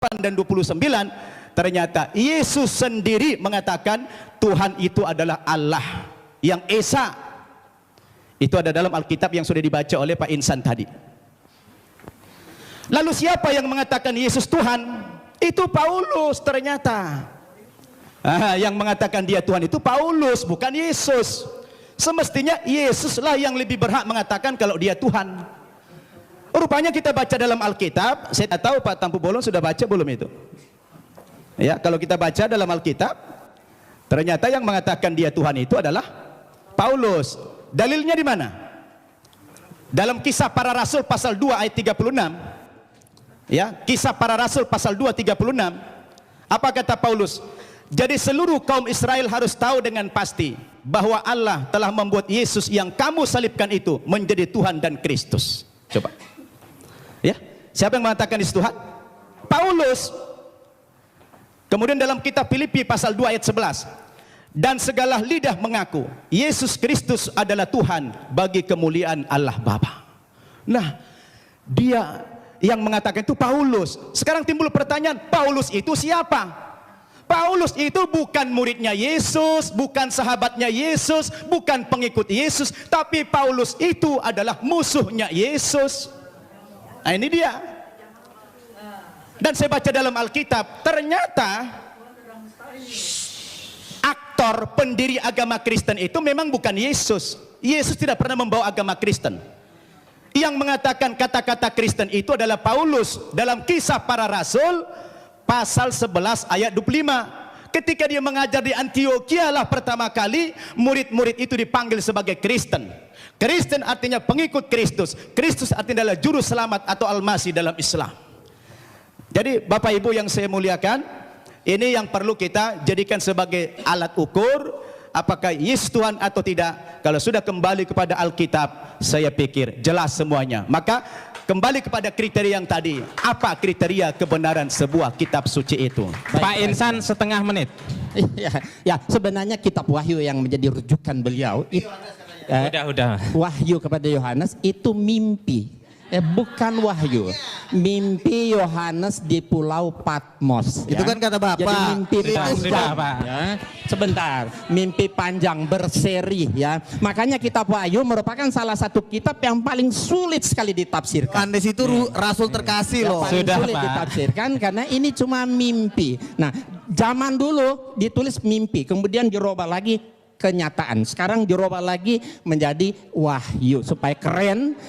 28 dan 29, ternyata Yesus sendiri mengatakan Tuhan itu adalah Allah yang Esa. Itu ada dalam Alkitab yang sudah dibaca oleh Pak Insan tadi. Lalu siapa yang mengatakan Yesus Tuhan? Itu Paulus ternyata. Yang mengatakan dia Tuhan itu Paulus, bukan Yesus. Semestinya Yesuslah yang lebih berhak mengatakan kalau dia Tuhan. Rupanya kita baca dalam Alkitab, saya tak tahu Pak Tampu Bolon sudah baca belum itu? Ya, kalau kita baca dalam Alkitab, ternyata yang mengatakan dia Tuhan itu adalah Paulus. Dalilnya di mana? Dalam Kisah Para Rasul pasal 2 ayat 36. Ya, Kisah Para Rasul pasal 2 36. Apa kata Paulus? Jadi seluruh kaum Israel harus tahu dengan pasti bahwa Allah telah membuat Yesus yang kamu salibkan itu menjadi Tuhan dan Kristus. Coba. Ya, siapa yang mengatakan Yesus Tuhan? Paulus. Kemudian dalam kitab Filipi pasal 2 ayat 11. Dan segala lidah mengaku Yesus Kristus adalah Tuhan bagi kemuliaan Allah Bapa. Nah, dia yang mengatakan itu Paulus. Sekarang timbul pertanyaan, Paulus itu siapa? Paulus itu bukan muridnya Yesus, bukan sahabatnya Yesus, bukan pengikut Yesus, tapi Paulus itu adalah musuhnya Yesus. Nah, ini dia. Dan saya baca dalam Alkitab, ternyata aktor pendiri agama Kristen itu memang bukan Yesus. Yesus tidak pernah membawa agama Kristen. Yang mengatakan kata-kata Kristen itu adalah Paulus dalam Kisah Para Rasul pasal 11 ayat 25. Ketika dia mengajar di Antioquia lah pertama kali murid-murid itu dipanggil sebagai Kristen. Kristen artinya pengikut Kristus. Kristus artinya adalah juru selamat atau Al-Masih dalam Islam. Jadi Bapak Ibu yang saya muliakan, ini yang perlu kita jadikan sebagai alat ukur apakah Yesus Tuhan atau tidak. Kalau sudah kembali kepada Alkitab, saya pikir jelas semuanya. Maka kembali kepada kriteria yang tadi. Apa kriteria kebenaran sebuah kitab suci itu? Pak Insan setengah menit. Ya, sebenarnya kitab Wahyu yang menjadi rujukan beliau itu, udah. Wahyu kepada Yohanes itu mimpi. Bukan wahyu. Mimpi Yohanes di Pulau Patmos. Itu kan kata Bapak. Jadi mimpi panjang. Pak. Ya. Sebentar. Mimpi panjang berseri ya. Makanya kitab Wahyu merupakan salah satu kitab yang paling sulit sekali ditafsirkan. Andes itu rasul terkasih loh. Paling Sudah, sulit Pak. ditafsirkan karena ini cuma mimpi. Nah, zaman dulu ditulis mimpi, kemudian dirubah lagi kenyataan. Sekarang dirubah lagi menjadi wahyu supaya keren.